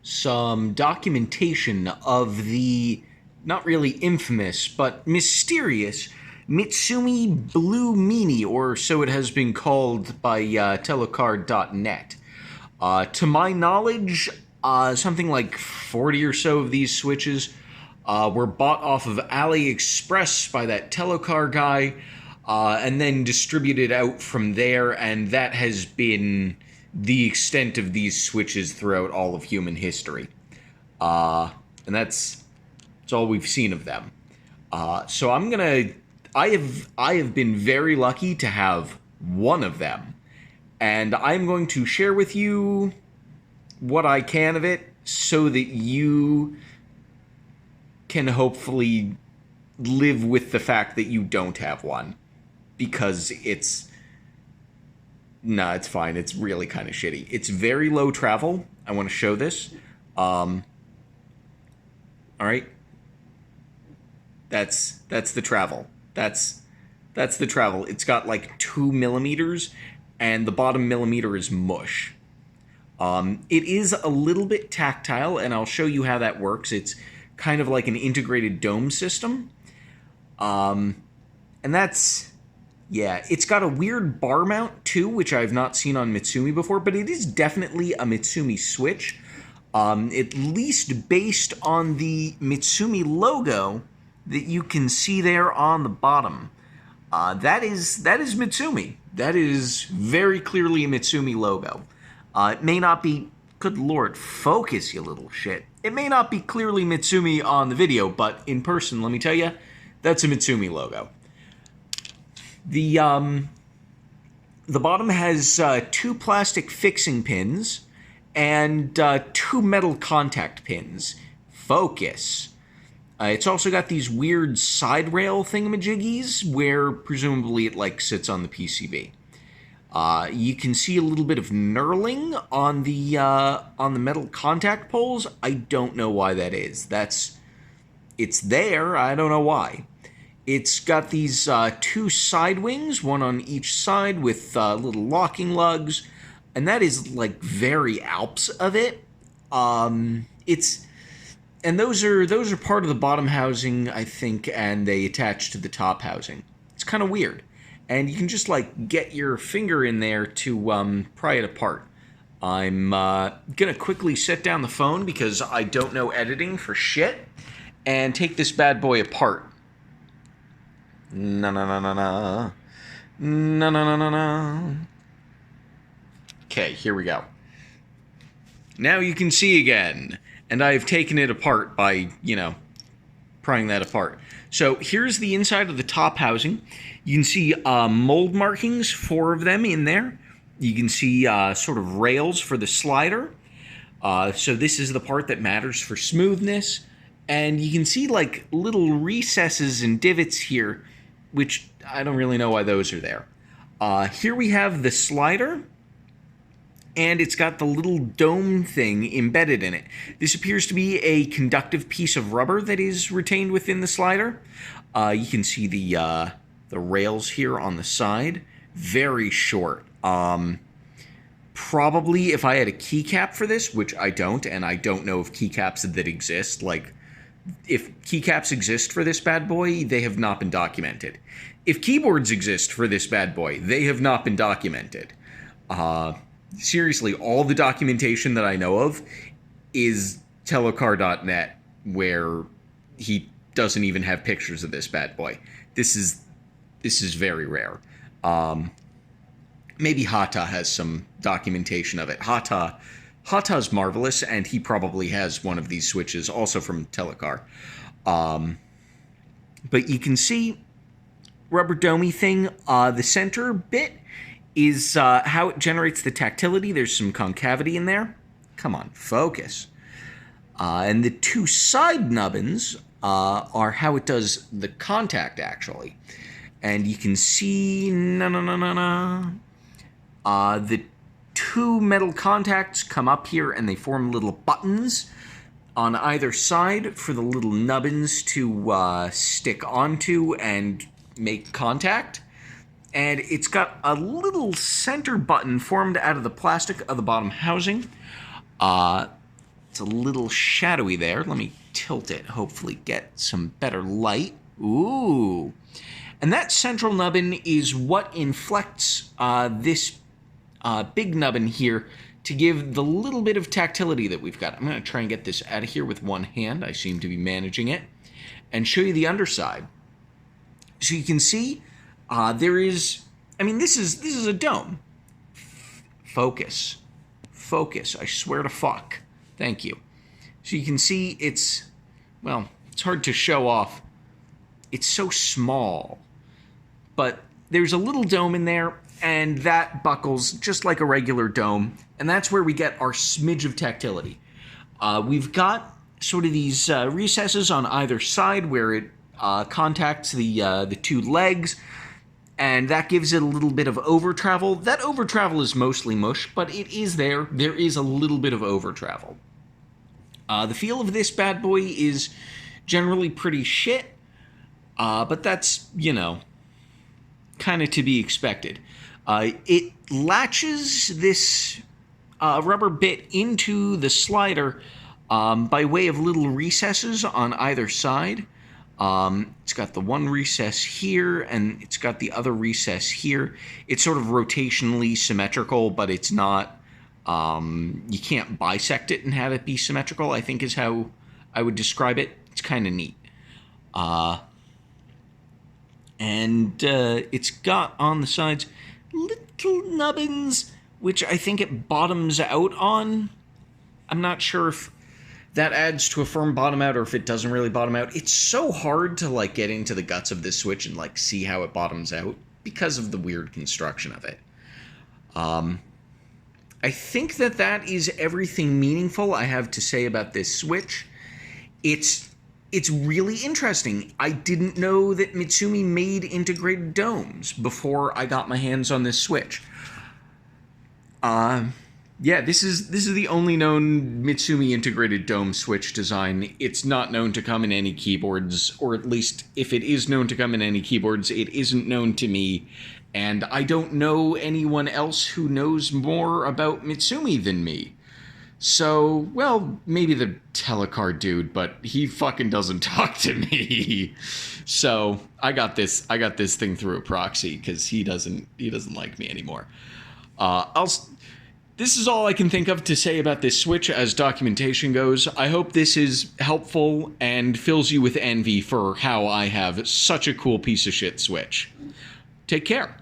some documentation of the not really infamous but mysterious Mitsumi Blue Meanie, or so it has been called by telecard.net. To my knowledge, something like 40 or so of these switches were bought off of AliExpress by that Telecar guy, and then distributed out from there, and that has been the extent of these switches throughout all of human history. And that's all we've seen of them. So I have been very lucky to have one of them, and I'm going to share with you what I can of it so that you can hopefully live with the fact that you don't have one, because it's fine. It's really kind of shitty. It's very low travel. I want to show this. All right. That's the travel. That's the travel. It's got like 2 millimeters, and the bottom millimeter is mush. It is a little bit tactile, and I'll show you how that works. It's kind of like an integrated dome system. And that's, yeah, it's got a weird bar mount too, which I've not seen on Mitsumi before, but it is definitely a Mitsumi switch. At least based on the Mitsumi logo that you can see there on the bottom. That is Mitsumi. That is very clearly a Mitsumi logo. It may not be, good lord, focus, you little shit. It may not be clearly Mitsumi on the video, but in person, let me tell you, that's a Mitsumi logo. The bottom has 2 plastic fixing pins and 2 metal contact pins. Focus. It's also got these weird side rail thingamajiggies where presumably it like sits on the PCB. You can see a little bit of knurling on the metal contact poles. I don't know why that is. It's there. I don't know why. It's got these 2 side wings, one on each side with little locking lugs, and that is like very Alps of it. And those are part of the bottom housing, I think, and they attach to the top housing. It's kind of weird. And you can just, like, get your finger in there to pry it apart. I'm going to quickly set down the phone because I don't know editing for shit, and take this bad boy apart. Na-na-na-na-na. Na-na-na-na-na. Okay, here we go. Now you can see again. And I've taken it apart by, prying that apart. So here's the inside of the top housing. You can see mold markings, 4 of them in there. You can see sort of rails for the slider. So this is the part that matters for smoothness. And you can see like little recesses and divots here, which I don't really know why those are there. Here we have the slider. And it's got the little dome thing embedded in it. This appears to be a conductive piece of rubber that is retained within the slider. You can see the rails here on the side. Very short. Probably if I had a keycap for this, which I don't, and I don't know if keycaps that exist, like, if keycaps exist for this bad boy, they have not been documented. If keyboards exist for this bad boy, they have not been documented. Seriously, all the documentation that I know of is telecar.net, where he doesn't even have pictures of this bad boy. This is very rare. Maybe Hata has some documentation of it. Hata's marvelous, and he probably has one of these switches, also from Telecar. But you can see rubber domey thing. The center bit is how it generates the tactility. There's some concavity in there. Come on, focus. And the 2 side nubbins are how it does the contact, actually. And you can see the 2 metal contacts come up here, and they form little buttons on either side for the little nubbins to stick onto and make contact. And it's got a little center button formed out of the plastic of the bottom housing. It's a little shadowy there. Let me tilt it, hopefully get some better light. Ooh. And that central nubbin is what inflects this big nubbin here to give the little bit of tactility that we've got. I'm going to try and get this out of here with one hand. I seem to be managing it. And show you the underside. So you can see there is, I mean, this is a dome. Focus. Focus. I swear to fuck. Thank you. So you can see it's, well, it's hard to show off. It's so small. But there's a little dome in there, and that buckles just like a regular dome. And that's where we get our smidge of tactility. We've got sort of these recesses on either side where it contacts the two legs, and that gives it a little bit of over travel. That over travel is mostly mush, but it is there. There is a little bit of over travel. The feel of this bad boy is generally pretty shit, but that's, you know, kind of to be expected. It latches this rubber bit into the slider by way of little recesses on either side. It's got the one recess here, and it's got the other recess here. It's sort of rotationally symmetrical, but it's not, you can't bisect it and have it be symmetrical, I think is how I would describe it. It's kind of neat. And it's got on the sides little nubbins, which I think it bottoms out on. I'm not sure if that adds to a firm bottom out or if it doesn't really bottom out. It's so hard to like get into the guts of this switch and like see how it bottoms out because of the weird construction of it. I think that is everything meaningful I have to say about this switch. It's really interesting. I didn't know that Mitsumi made integrated domes before I got my hands on this switch. Yeah, this is the only known Mitsumi integrated dome switch design. It's not known to come in any keyboards, or at least if it is known to come in any keyboards, it isn't known to me. And I don't know anyone else who knows more about Mitsumi than me. So, well, maybe the Telecard dude, but he fucking doesn't talk to me. So I got this thing through a proxy because he doesn't like me anymore. This is all I can think of to say about this switch as documentation goes. I hope this is helpful and fills you with envy for how I have such a cool piece of shit switch. Take care.